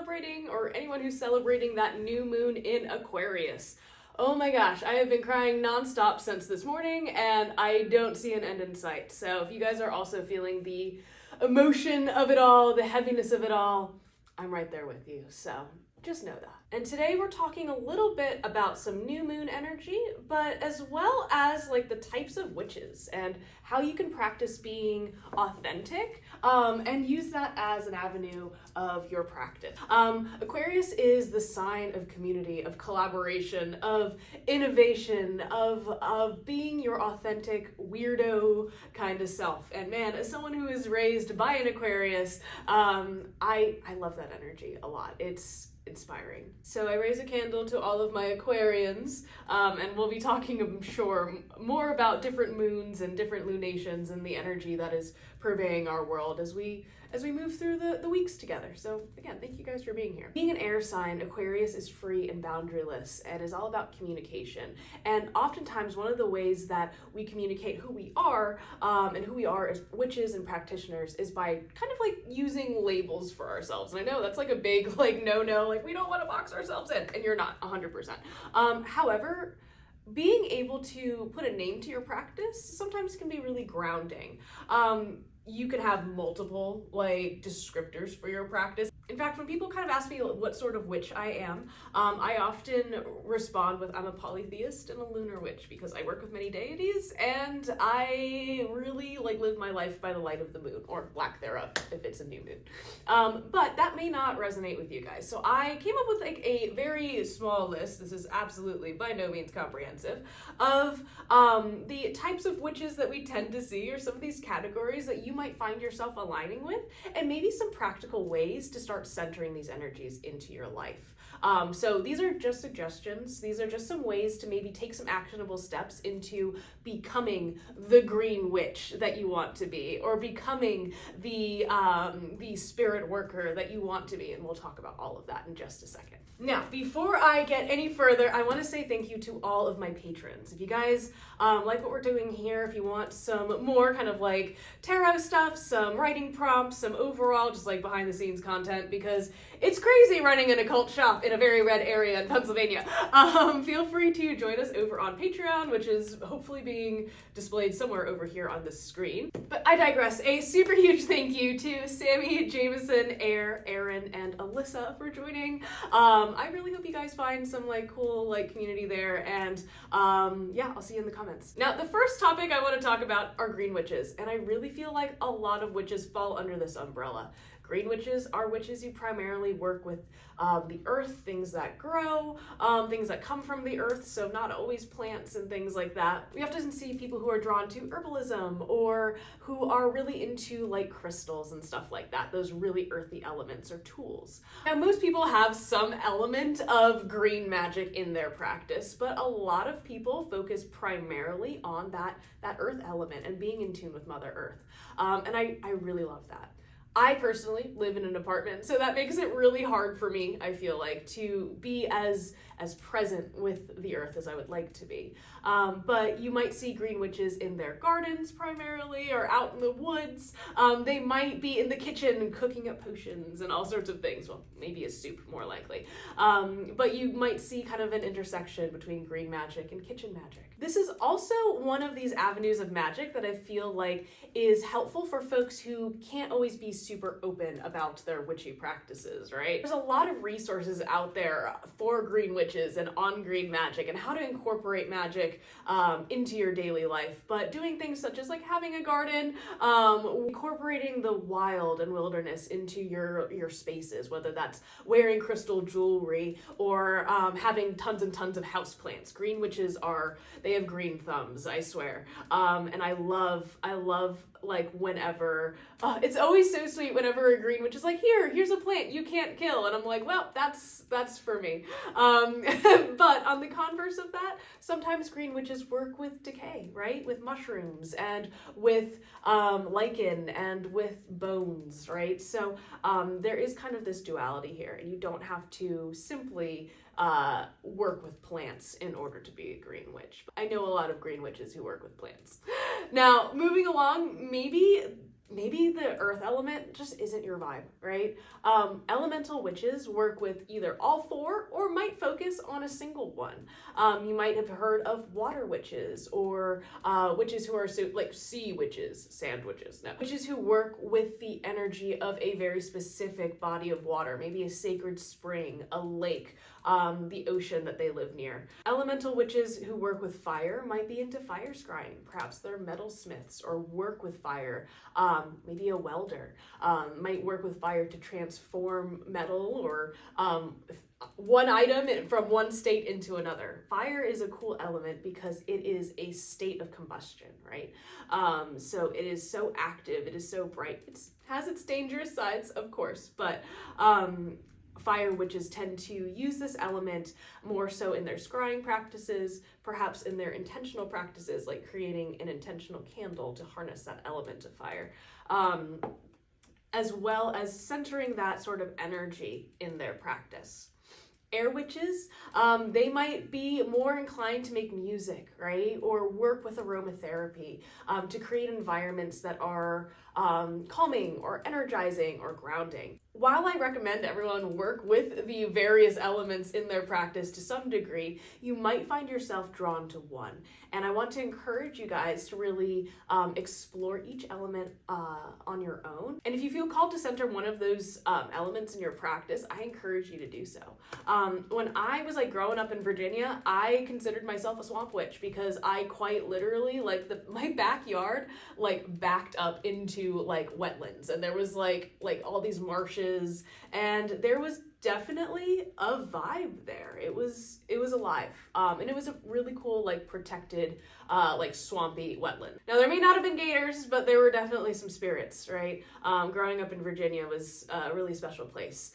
celebrating, or anyone who's celebrating that new moon in Aquarius. Oh my gosh, I have been crying nonstop since this morning, and I don't see an end in sight. So if you guys are also feeling the emotion of it all, the heaviness of it all, I'm right there with you. So just know that. And today we're talking a little bit about some new moon energy, but as well as like the types of witches and how you can practice being authentic and use that as an avenue of your practice. Aquarius is the sign of community, of collaboration, of innovation, of being your authentic weirdo kind of self. And man, as someone who is raised by an Aquarius, I love that energy a lot. It's inspiring. So I raise a candle to all of my Aquarians, and we'll be talking, I'm sure, more about different moons and different lunations and the energy that is purveying our world as we move through the weeks together. So again, thank you guys for being here. Being an air sign, Aquarius is free and boundaryless and is all about communication. And oftentimes one of the ways that we communicate who we are and who we are as witches and practitioners is by kind of like using labels for ourselves. And I know that's like a big like no, like we don't want to box ourselves in, and you're not 100%. However, being able to put a name to your practice sometimes can be really grounding. You can have multiple like descriptors for your practice. In fact, when people kind of ask me what sort of witch I am, I often respond with I'm a Polytheist and a Lunar Witch, because I work with many deities and I really like live my life by the light of the moon, or lack thereof if it's a new moon. But that may not resonate with you guys. So I came up with like a very small list, this is absolutely by no means comprehensive, of the types of witches that we tend to see, or some of these categories that you might find yourself aligning with, and maybe some practical ways to start centering these energies into your life. So these are just suggestions. These are just some ways to maybe take some actionable steps into becoming the green witch that you want to be, or becoming the spirit worker that you want to be. And we'll talk about all of that in just a second. Now, before I get any further, I want to say thank you to all of my patrons. If you guys like what we're doing here, if you want some more kind of like tarot stuff, some writing prompts, some overall just like behind the scenes content, because it's crazy running an occult shop in a very red area in Pennsylvania. Feel free to join us over on Patreon, which is hopefully being displayed somewhere over here on the screen. But I digress. A super huge thank you to Sammy, Jameson, Aaron, and Alyssa for joining. I really hope you guys find some like cool like community there, and yeah, I'll see you in the comments. Now, the first topic I want to talk about are green witches, and I really feel like a lot of witches fall under this umbrella. Green witches are witches who primarily work with the earth, things that grow, things that come from the earth, so not always plants and things like that. We often see people who are drawn to herbalism, or who are really into like crystals and stuff like that, those really earthy elements or tools. Now, most people have some element of green magic in their practice, but a lot of people focus primarily on that earth element and being in tune with Mother Earth. And I really love that. I personally live in an apartment, so that makes it really hard for me, I feel like, to be as present with the earth as I would like to be. But you might see green witches in their gardens primarily, or out in the woods. They might be in the kitchen cooking up potions and all sorts of things. Well, maybe a soup more likely. But you might see kind of an intersection between green magic and kitchen magic. This is also one of these avenues of magic that I feel like is helpful for folks who can't always be super open about their witchy practices, right? There's a lot of resources out there for green witches and on green magic and how to incorporate magic into your daily life, but doing things such as like having a garden, incorporating the wild and wilderness into your spaces, whether that's wearing crystal jewelry or having tons and tons of houseplants. Green witches they have green thumbs, I swear. And I love like whenever, it's always so sweet whenever a green witch is like, here's a plant you can't kill. And I'm like, well, that's for me. But on the converse of that, sometimes green witches work with decay, right? With mushrooms and with lichen and with bones, right? So there is kind of this duality here, and you don't have to simply work with plants in order to be a green witch. I know a lot of green witches who work with plants. Now, moving along, maybe maybe the earth element just isn't your vibe, right? Elemental witches work with either all four or might focus on a single one. You might have heard of water witches, or witches who are like sea witches, sand witches, no. Witches who work with the energy of a very specific body of water, maybe a sacred spring, a lake, the ocean that they live near. Elemental witches who work with fire might be into fire scrying. Perhaps they're metalsmiths or work with fire. Maybe a welder might work with fire to transform metal or one item from one state into another. Fire is a cool element because it is a state of combustion, right? So it is so active, it is so bright. It has its dangerous sides, of course, but fire witches tend to use this element more so in their scrying practices, perhaps in their intentional practices, like creating an intentional candle to harness that element of fire, as well as centering that sort of energy in their practice. Air witches, they might be more inclined to make music, right? Or work with aromatherapy to create environments that are calming or energizing or grounding. While I recommend everyone work with the various elements in their practice to some degree, you might find yourself drawn to one. And I want to encourage you guys to really explore each element on your own. And if you feel called to center one of those elements in your practice, I encourage you to do so. When I was like growing up in Virginia, I considered myself a swamp witch because I quite literally, like my backyard like backed up into like wetlands, and there was like all these marshes, and there was definitely a vibe there. It was alive, and it was a really cool like protected like swampy wetland. Now there may not have been gators, but there were definitely some spirits, right? Growing up in Virginia was a really special place.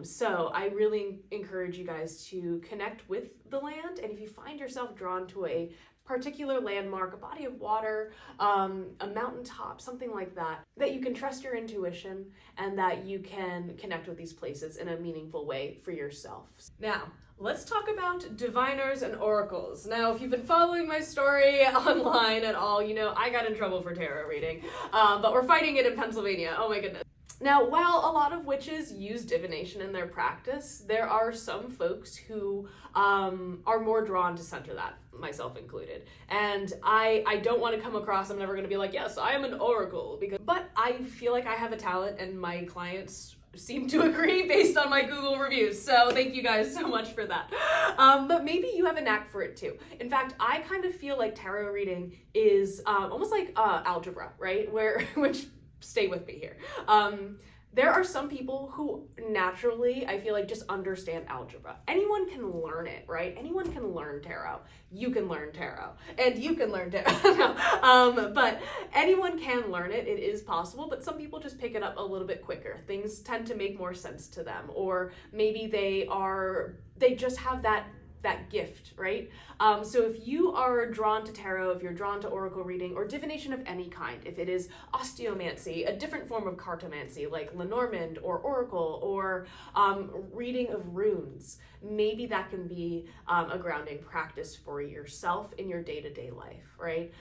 So I really encourage you guys to connect with the land, and if you find yourself drawn to a particular landmark, a body of water, a mountaintop, something like that, that you can trust your intuition and that you can connect with these places in a meaningful way for yourself. Now, let's talk about diviners and oracles. Now, if you've been following my story online at all, you know I got in trouble for tarot reading, but we're fighting it in Pennsylvania. Oh my goodness. Now, while a lot of witches use divination in their practice, there are some folks who are more drawn to center that, myself included. And I don't want to come across, I'm never going to be like, yes, I am an oracle, but I feel like I have a talent and my clients seem to agree based on my Google reviews. So thank you guys so much for that. But maybe you have a knack for it too. In fact, I kind of feel like tarot reading is almost like algebra, right? Which stay with me here. There are some people who naturally, I feel like, just understand algebra. Anyone can learn it, right? Anyone can learn tarot. You can learn tarot. And you can learn tarot. No. But anyone can learn it. It is possible, but some people just pick it up a little bit quicker. Things tend to make more sense to them. Or maybe they just have that gift, right? So if you are drawn to tarot, if you're drawn to oracle reading or divination of any kind, if it is osteomancy, a different form of cartomancy like Lenormand or oracle, or reading of runes, maybe that can be a grounding practice for yourself in your day-to-day life, right?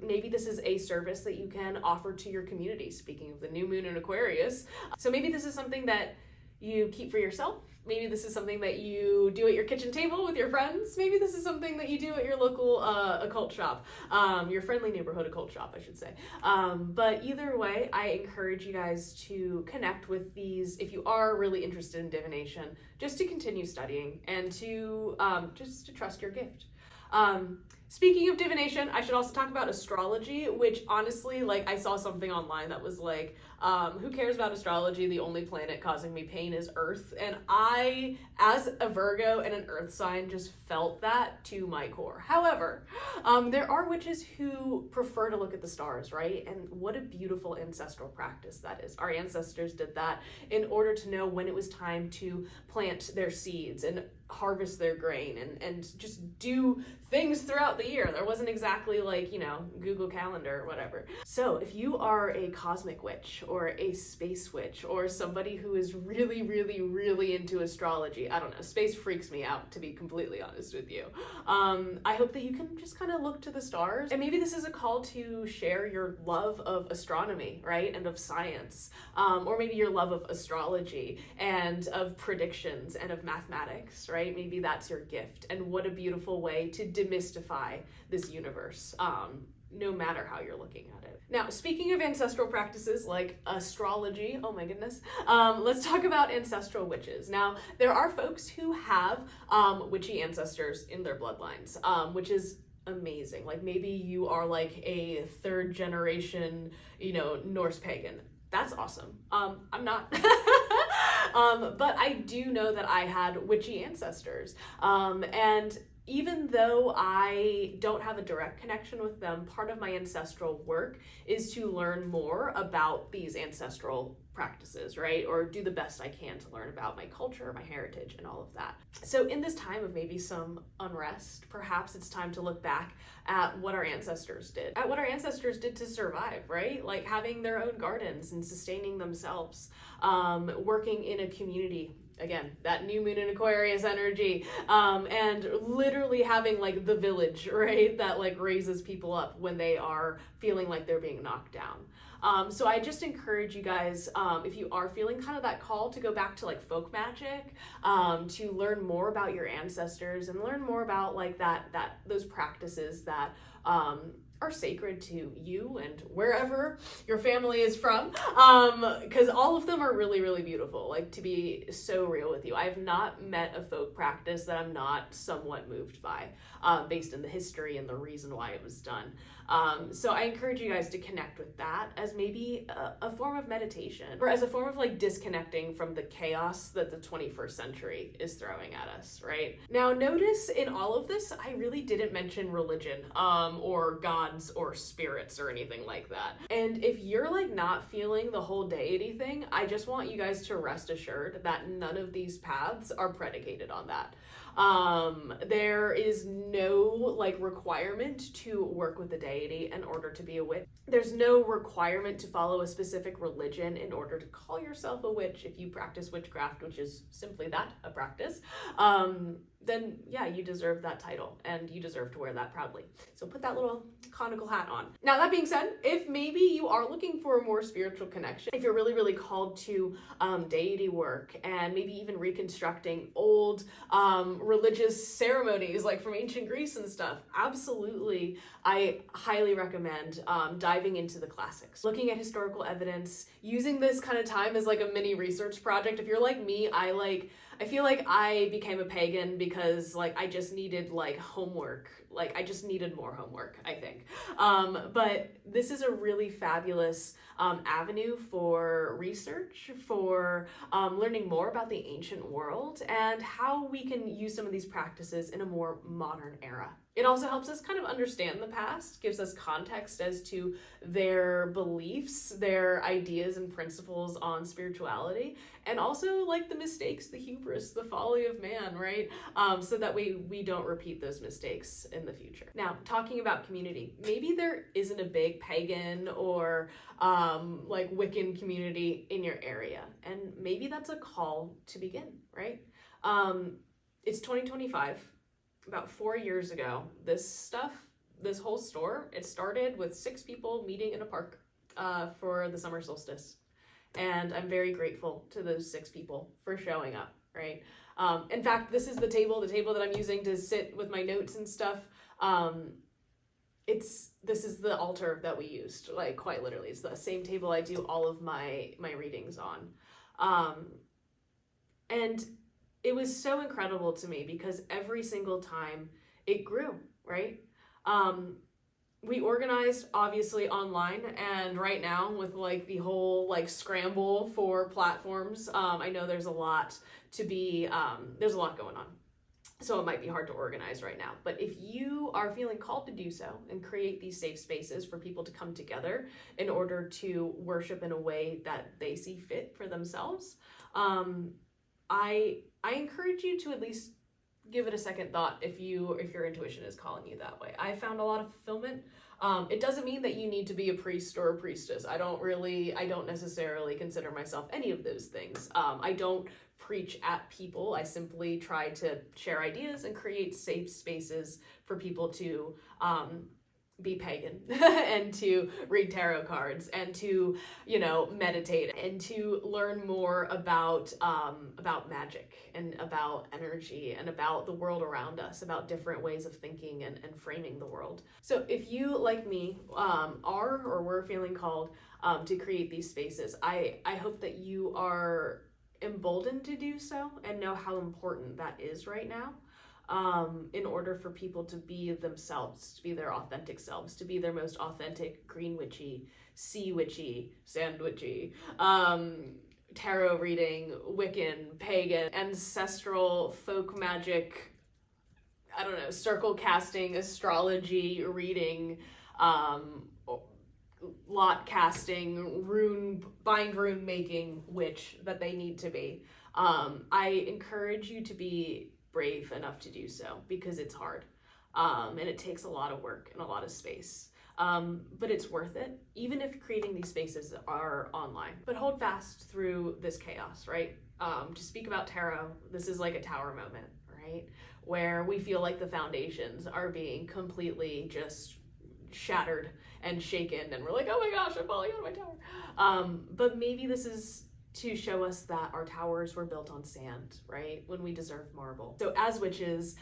Maybe this is a service that you can offer to your community, speaking of the new moon in Aquarius. So maybe this is something that you keep for yourself. Maybe this is something that you do at your kitchen table with your friends. Maybe this is something that you do at your local occult shop, your friendly neighborhood occult shop, I should say. But either way, I encourage you guys to connect with these if you are really interested in divination, just to continue studying and to just to trust your gift. Speaking of divination, I should also talk about astrology, which honestly, like, I saw something online that was like, who cares about astrology? The only planet causing me pain is Earth. And I, as a Virgo and an Earth sign, just felt that to my core. However, there are witches who prefer to look at the stars, right? And what a beautiful ancestral practice that is. Our ancestors did that in order to know when it was time to plant their seeds and harvest their grain and just do things throughout the year. There wasn't exactly like, you know, Google Calendar or whatever. So if you are a cosmic witch or a space witch or somebody who is really, really, really into astrology, I don't know, space freaks me out, to be completely honest with you. I hope that you can just kind of look to the stars, and maybe this is a call to share your love of astronomy, right, and of science, or maybe your love of astrology and of predictions and of mathematics, right? Maybe that's your gift, and what a beautiful way to demystify this universe, no matter how you're looking at it. Now, speaking of ancestral practices like astrology, oh my goodness, let's talk about ancestral witches. Now, there are folks who have witchy ancestors in their bloodlines, which is amazing. Like maybe you are like a third generation, you know, Norse pagan. That's awesome. I'm not. But I do know that I had witchy ancestors. And even though I don't have a direct connection with them, part of my ancestral work is to learn more about these ancestral practices, right? Or do the best I can to learn about my culture, my heritage, and all of that. So in this time of maybe some unrest, perhaps it's time to look back at what our ancestors did, to survive, right? Like having their own gardens and sustaining themselves, working in a community. Again, that new moon in Aquarius energy, and literally having like the village, right, that like raises people up when they are feeling like they're being knocked down. So I just encourage you guys, if you are feeling kind of that call to go back to like folk magic, to learn more about your ancestors and learn more about like those practices that are sacred to you and wherever your family is from, because all of them are really, really beautiful. Like, to be so real with you, I have not met a folk practice that I'm not somewhat moved by, based in the history and the reason why it was done. So I encourage you guys to connect with that as maybe a form of meditation, or as a form of like disconnecting from the chaos that the 21st century is throwing at us, right? Now, notice in all of this, I really didn't mention religion, or gods or spirits or anything like that. And if you're like not feeling the whole deity thing, I just want you guys to rest assured that none of these paths are predicated on that. There is no like requirement to work with the deity in order to be a witch. There's no requirement to follow a specific religion in order to call yourself a witch. If you practice witchcraft, which is simply that, a practice, then yeah, you deserve that title and you deserve to wear that proudly. So put that little conical hat on. Now, that being said, if maybe you are looking for a more spiritual connection, if you're really, really called to deity work and maybe even reconstructing old religious ceremonies like from ancient Greece and stuff, absolutely, I highly recommend diving into the classics, looking at historical evidence, using this kind of time as like a mini research project. If you're like me, I feel like I became a pagan because like I just needed like homework. Like I just needed more homework, I think. But this is a really fabulous avenue for research, for learning more about the ancient world and how we can use some of these practices in a more modern era. It also helps us kind of understand the past, gives us context as to their beliefs, their ideas and principles on spirituality, and also like the mistakes, the hubris, the folly of man, right? So that we don't repeat those mistakes in the future. Now, talking about community, maybe there isn't a big pagan or like Wiccan community in your area, and maybe that's a call to begin, right? It's 2025. About 4 years ago, this whole store, it started with 6 people meeting in a park for the summer solstice. And I'm very grateful to those 6 people for showing up, right? In fact, this is the table that I'm using to sit with my notes and stuff. This is the altar that we used, like quite literally. It's the same table I do all of my readings on. And it was so incredible to me because every single time it grew, right? We organized obviously online, and right now with like the whole like scramble for platforms, I know there's a lot going on. So it might be hard to organize right now. But if you are feeling called to do so and create these safe spaces for people to come together in order to worship in a way that they see fit for themselves, I encourage you to at least give it a second thought if your intuition is calling you that way. I found a lot of fulfillment. It doesn't mean that you need to be a priest or a priestess. I don't necessarily consider myself any of those things. I don't preach at people. I simply try to share ideas and create safe spaces for people to be pagan and to read tarot cards and to, meditate and to learn more about magic and about energy and about the world around us, about different ways of thinking and framing the world. So if you, like me, are or were feeling called to create these spaces, I hope that you are emboldened to do so and know how important that is right now. In order for people to be themselves, to be their authentic selves, to be their most authentic green witchy, sea witchy, sand witchy, tarot reading, Wiccan, pagan, ancestral, folk magic, circle casting, astrology reading, lot casting, bind rune making witch that they need to be. I encourage you to be brave enough to do so, because it's hard, and it takes a lot of work and a lot of space, but it's worth it, even if creating these spaces are online. But hold fast through this chaos, right? To speak about tarot, this is like a tower moment, right? Where we feel like the foundations are being completely just shattered and shaken, and we're like, oh my gosh, I'm falling out of my tower. But maybe this is to show us that our towers were built on sand, right? When we deserve marble. So as witches,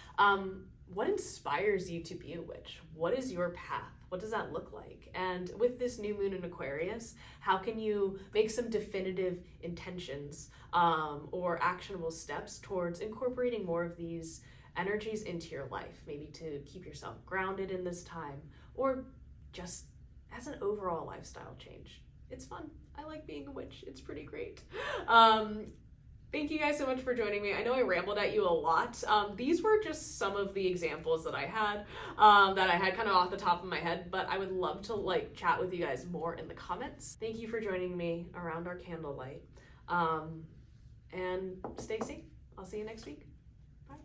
what inspires you to be a witch? What is your path? What does that look like? And with this new moon in Aquarius, how can you make some definitive intentions or actionable steps towards incorporating more of these energies into your life? Maybe to keep yourself grounded in this time, or just as an overall lifestyle change. It's fun. I like being a witch. It's pretty great. Thank you guys so much for joining me. I know I rambled at you a lot. These were just some of the examples that I had kind of off the top of my head, but I would love to chat with you guys more in the comments. Thank you for joining me around our candlelight. And stay safe. I'll see you next week.